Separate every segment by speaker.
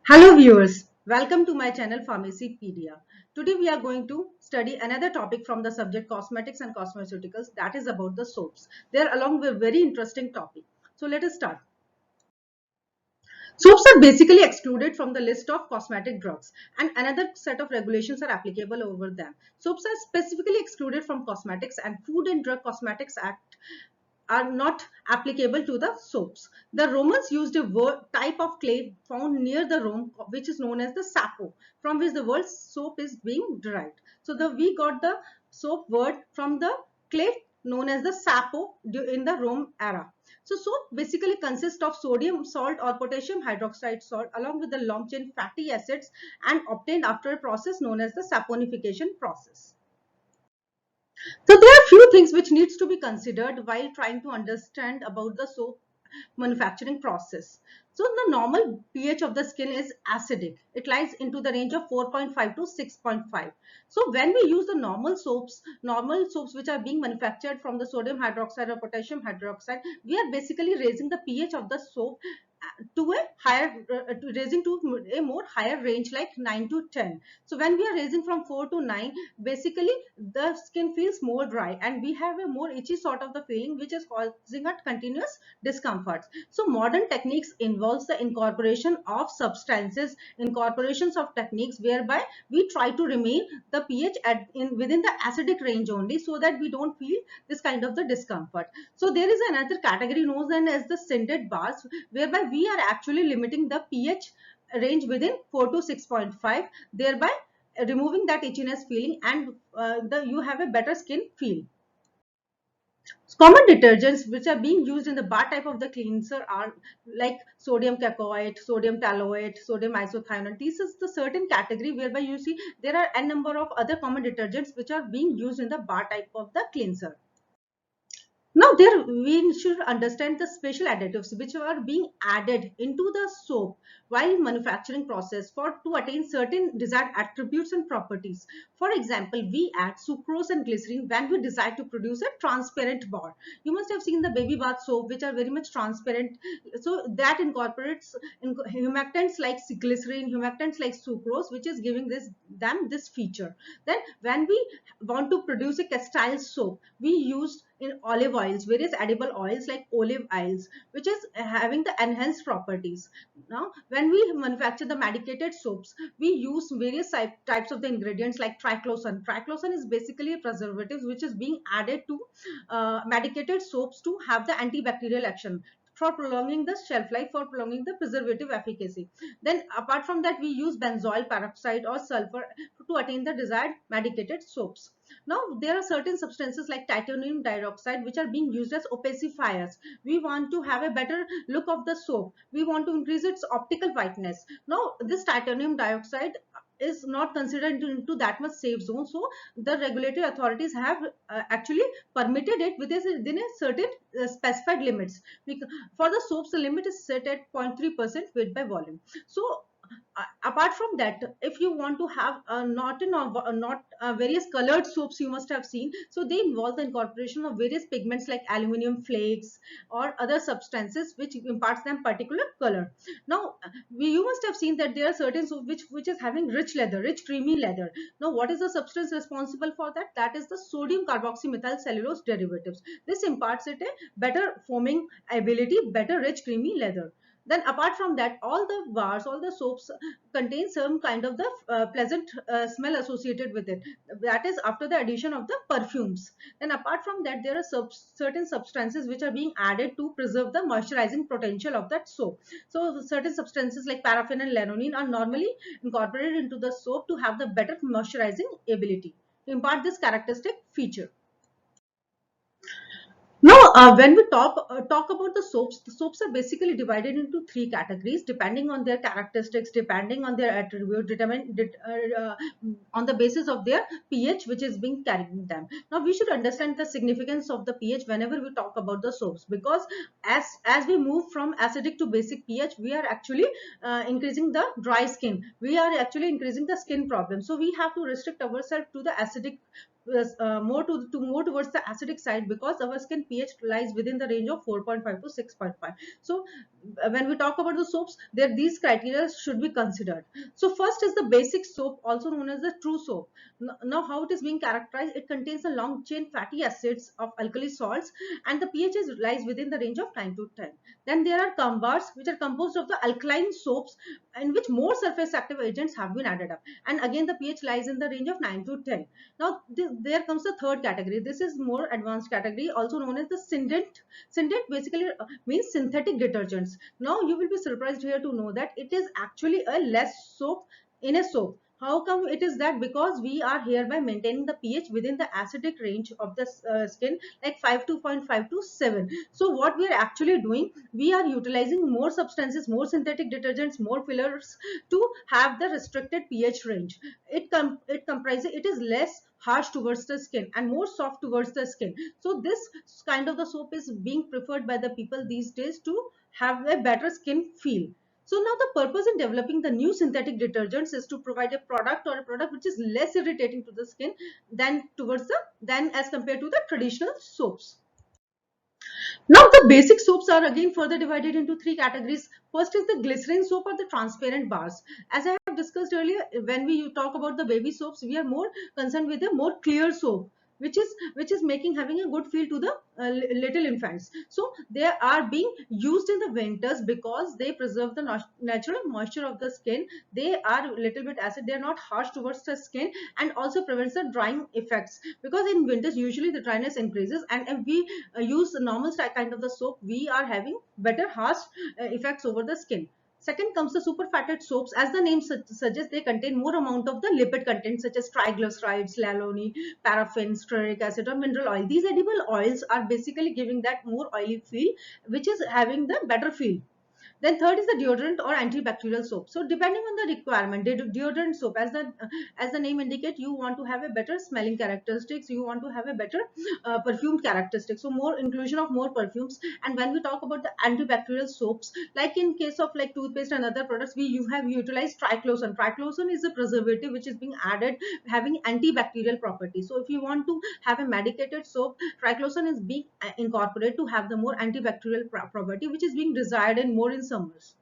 Speaker 1: Hello viewers, welcome to my channel Pharmacypedia. Today we are going to study another topic from the subject cosmetics and cosmeceuticals, that is about the soaps. They are along with a very interesting topic. So let us start. Soaps are basically excluded from the list of cosmetic drugs and another set of regulations are applicable over them. Soaps are specifically excluded from cosmetics and Food and Drug Cosmetics Act are not applicable to the soaps. The Romans used a type of clay found near the Rome, which is known as the sapo, from which the word soap is being derived. So we got the soap word from the clay known as the sapo in the Rome era. So soap basically consists of sodium salt or potassium hydroxide salt along with the long chain fatty acids and obtained after a process known as the saponification process. So there are few things which needs to be considered while trying to understand about the soap manufacturing process. So the normal pH of the skin is acidic. It lies into the range of 4.5 to 6.5. So when we use the normal soaps which are being manufactured from the sodium hydroxide or potassium hydroxide, we are basically raising the pH of the soap to a higher raising to a more higher range like 9 to 10. So when we are raising from 4 to 9, basically the skin feels more dry and we have a more itchy sort of the feeling which is causing a continuous discomfort. So modern techniques involves the incorporation of substances, incorporations of techniques whereby we try to remain the pH within the acidic range only, so that we don't feel this kind of the discomfort. So there is another category known as the scented bars, whereby we are actually limiting the pH range within 4 to 6.5, thereby removing that itchiness feeling, and you have a better skin feel. Common detergents which are being used in the bar type of the cleanser are like sodium cacoate, sodium taloate, sodium isothione. This is the certain category whereby you see there are n number of other common detergents which are being used in the bar type of the cleanser. Now there we should understand the special additives which are being added into the soap while manufacturing process for to attain certain desired attributes and properties. For example, we add sucrose and glycerin when we desire to produce a transparent bar. You must have seen the baby bath soap which are very much transparent. So that incorporates humectants like glycerin, humectants like sucrose, which is giving this feature. Then when we want to produce a castile soap, we use in olive oils, various edible oils like olive oils, which is having the enhanced properties. Now when we manufacture the medicated soaps, we use various types of the ingredients like triclosan is basically a preservative which is being added to medicated soaps to have the antibacterial action, for prolonging the shelf life, for prolonging the preservative efficacy. Then apart from that, we use benzoyl peroxide or sulfur to attain the desired medicated soaps. Now there are certain substances like titanium dioxide which are being used as opacifiers. We want to have a better look of the soap, we want to increase its optical whiteness. Now this titanium dioxide is not considered into that much safe zone, so the regulatory authorities have actually permitted it within a certain specified limits. For the soaps, the limit is set at 0.3% weight by volume. So apart from that, if you want to have not various colored soaps, you must have seen, so they involve the incorporation of various pigments like aluminum flakes or other substances which imparts them particular color. Now you must have seen that there are certain soap which is having rich creamy leather. Now what is the substance responsible for that? That is the sodium carboxymethyl cellulose derivatives. This imparts it a better foaming ability, better rich creamy leather. Then apart from that, all the bars, all the soaps contain some kind of the pleasant smell associated with it, that is after the addition of the perfumes. Then apart from that, there are certain substances which are being added to preserve the moisturizing potential of that soap. So certain substances like paraffin and lanolin are normally incorporated into the soap to have the better moisturizing ability, to impart this characteristic feature. Now, when we talk about the soaps are basically divided into three categories depending on their characteristics, depending on their attribute, on the basis of their pH, which is being carrying them. Now, we should understand the significance of the pH whenever we talk about the soaps, because as we move from acidic to basic pH, we are actually increasing the dry skin. We are actually increasing the skin problem. So we have to restrict ourselves to the acidic more towards the acidic side, because our skin pH lies within the range of 4.5 to 6.5. So when we talk about the soaps, there these criteria should be considered. So first is the basic soap, also known as the true soap. Now how it is being characterized: it contains a long chain fatty acids of alkali salts, and the pH lies within the range of 9 to 10. Then there are CAMBARs, which are composed of the alkaline soaps in which more surface active agents have been added up, and again the pH lies in the range of 9 to 10. Now there comes the third category. This is more advanced category, also known as the syndet. Syndet basically means synthetic detergents. Now you will be surprised here to know that it is actually a less soap in a soap. How come it is that? Because we are hereby maintaining the pH within the acidic range of the skin, like 5.5 to 7. So what we are actually doing, we are utilizing more substances, more synthetic detergents, more fillers to have the restricted pH range. It comprises, it is less harsh towards the skin and more soft towards the skin. So this kind of the soap is being preferred by the people these days to have a better skin feel. So now the purpose in developing the new synthetic detergents is to provide a product, or a product which is less irritating to the skin than as compared to the traditional soaps. Now the basic soaps are again further divided into three categories. First is the glycerin soap or the transparent bars. As I have discussed earlier, when we talk about the baby soaps, we are more concerned with a more clear soap, which is making having a good feel to the little infants. So they are being used in the winters because they preserve the natural moisture of the skin. They are a little bit acid, they are not harsh towards the skin, and also prevents the drying effects, because in winters usually the dryness increases, and if we use the normal kind of the soap, we are having better harsh effects over the skin. Second comes the superfatted soaps. As the name suggests, they contain more amount of the lipid content such as triglycerides, lanolin, paraffin, stearic acid, or mineral oil. These edible oils are basically giving that more oily feel, which is having the better feel. Then third is the deodorant or antibacterial soap. So depending on the requirement, deodorant soap, as the name indicate, you want to have a better smelling characteristics, you want to have a better perfumed characteristics. So more inclusion of more perfumes. And when we talk about the antibacterial soaps, like in case of like toothpaste and other products, you have utilized triclosan. Triclosan is a preservative which is being added, having antibacterial properties. So if you want to have a medicated soap, triclosan is being incorporated to have the more antibacterial property, which is being desired in more in summers.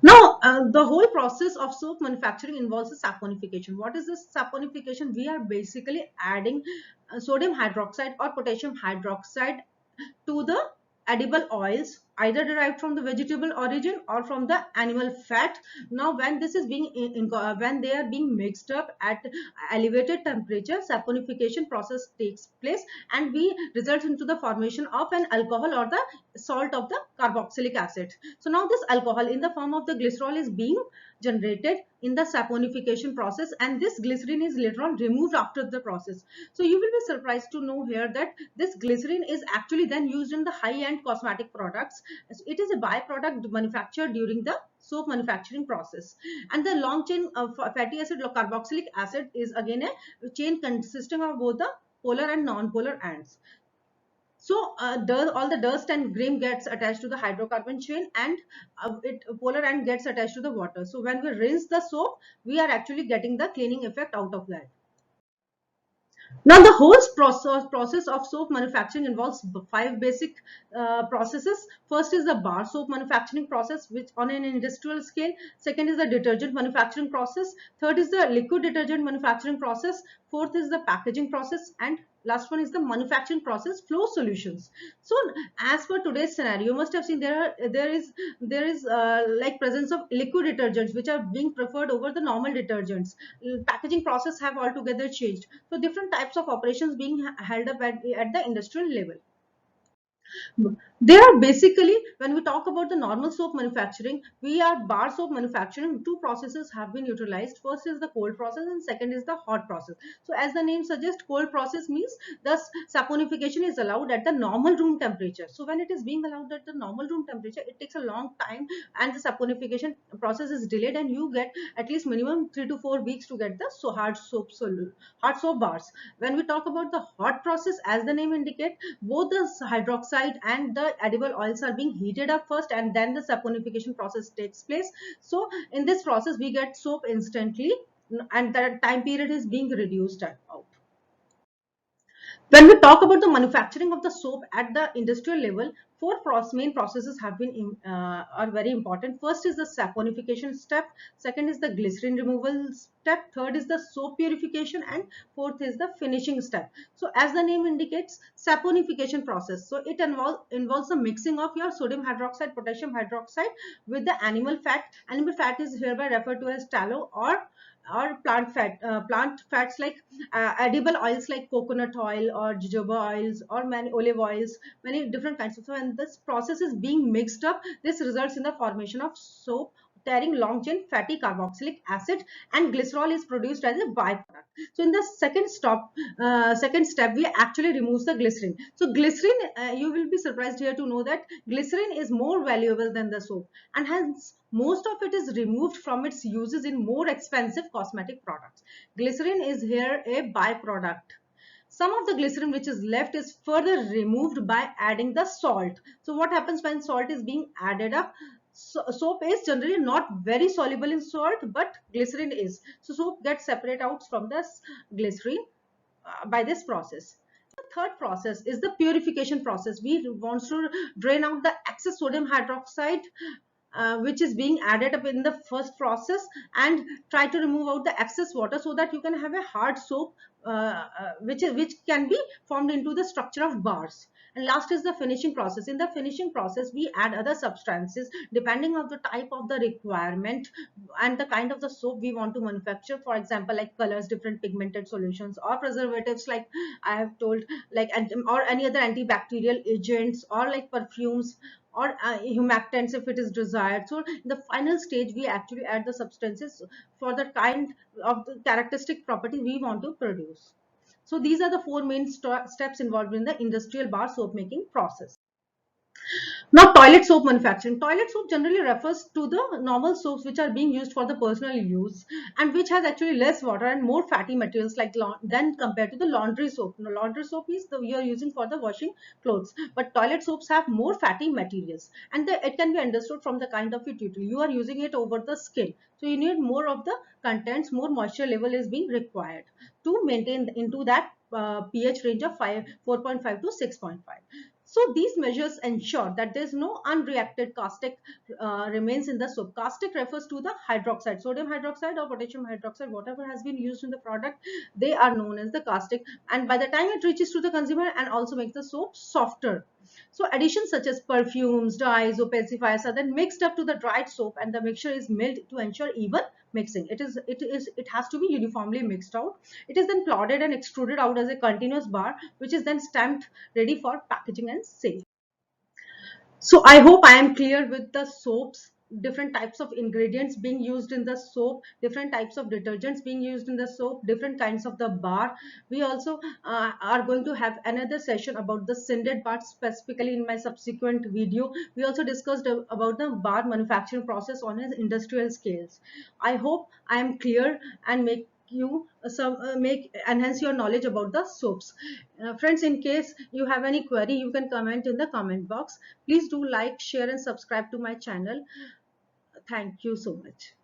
Speaker 1: Now, the whole process of soap manufacturing involves a saponification. What is this saponification? We are basically adding sodium hydroxide or potassium hydroxide to the edible oils, either derived from the vegetable origin or from the animal fat. Now when this is being when they are being mixed up at elevated temperature, saponification process takes place, and we result into the formation of an alcohol or the salt of the carboxylic acid. So now this alcohol in the form of the glycerol is being generated in the saponification process, and this glycerin is later on removed after the process. So you will be surprised to know here that this glycerin is actually then used in the high-end cosmetic products. It is a byproduct manufactured during the soap manufacturing process. And the long chain of fatty acid carboxylic acid is again a chain consisting of both the polar and non-polar ends. So all the dust and grime gets attached to the hydrocarbon chain, and polar end gets attached to the water. So when we rinse the soap, we are actually getting the cleaning effect out of that. Now the whole process of soap manufacturing involves five basic processes. First is the bar soap manufacturing process, which on an industrial scale. Second is the detergent manufacturing process. Third is the liquid detergent manufacturing process. Fourth is the packaging process, and last one is the manufacturing process flow solutions. So as per today's scenario, you must have seen there is like presence of liquid detergents which are being preferred over the normal detergents. Packaging process have altogether changed. So different types of operations being held up at the industrial level. They are basically, when we talk about the normal soap manufacturing, we are bar soap manufacturing. Two processes have been utilized. First is the cold process, and second is the hot process. So as the name suggests, cold process means the saponification is allowed at the normal room temperature. So when it is being allowed at the normal room temperature, it takes a long time, and the saponification process is delayed, and you get at least minimum 3 to 4 weeks to get the hard soap bars. When we talk about the hot process, as the name indicates, both the hydroxide and the edible oils are being heated up first, and then the saponification process takes place. So in this process we get soap instantly, and that time period is being reduced out. When we talk about the manufacturing of the soap at the industrial level, four main processes have been are very important. First is the saponification step, second is the glycerin removal step, third is the soap purification, and fourth is the finishing step. So as the name indicates, saponification process. So it involves the mixing of your sodium hydroxide, potassium hydroxide with the animal fat. Animal fat is hereby referred to as tallow, or plant fats like edible oils like coconut oil or jojoba oils or many olive oils, many different kinds of. So when this process is being mixed up, this results in the formation of soap carrying long chain fatty carboxylic acid, and glycerol is produced as a byproduct. So in the second step, we actually remove the glycerin. So glycerin, you will be surprised here to know that glycerin is more valuable than the soap, and hence most of it is removed from its uses in more expensive cosmetic products. Glycerin is here a byproduct. Some of the glycerin which is left is further removed by adding the salt. So what happens when salt is being added up? Soap is generally not very soluble in salt, but glycerin is. So soap gets separate out from the glycerin by this process. The third process is the purification process. We want to drain out the excess sodium hydroxide which is being added up in the first process, and try to remove out the excess water so that you can have a hard soap which can be formed into the structure of bars. And last is the finishing process. In the finishing process, we add other substances depending on the type of the requirement and the kind of the soap we want to manufacture. For example, like colors, different pigmented solutions, or preservatives like I have told, like or any other antibacterial agents, or like perfumes, or humectants if it is desired. So in the final stage, we actually add the substances for the kind of the characteristic property we want to produce. So these are the four main steps involved in the industrial bar soap making process. Now, toilet soap manufacturing. Toilet soap generally refers to the normal soaps which are being used for the personal use, and which has actually less water and more fatty materials like than compared to the laundry soap. Now, laundry soap is the we are using for the washing clothes, but toilet soaps have more fatty materials, and it can be understood from the kind of utility. You are using it over the skin, so you need more of the contents, more moisture level is being required to maintain into that pH range of 4.5 to 6.5. So these measures ensure that there is no unreacted caustic remains in the soap. Caustic refers to the hydroxide, sodium hydroxide or potassium hydroxide, whatever has been used in the product, they are known as the caustic. And by the time it reaches to the consumer, and also makes the soap softer. So additions such as perfumes, dyes, opacifiers are then mixed up to the dried soap, and the mixture is milled to ensure even mixing. It has to be uniformly mixed out. It is then clotted and extruded out as a continuous bar, which is then stamped ready for packaging and sale. So I hope I am clear with the soaps, different types of ingredients being used in the soap, different types of detergents being used in the soap, different kinds of the bar. We also are going to have another session about the scented bar specifically in my subsequent video. We also discussed about the bar manufacturing process on an industrial scales. I hope I am clear and make you some make enhance your knowledge about the soaps. Friends, in case you have any query, you can comment in the comment box. Please do like, share and subscribe to my channel. Thank you so much.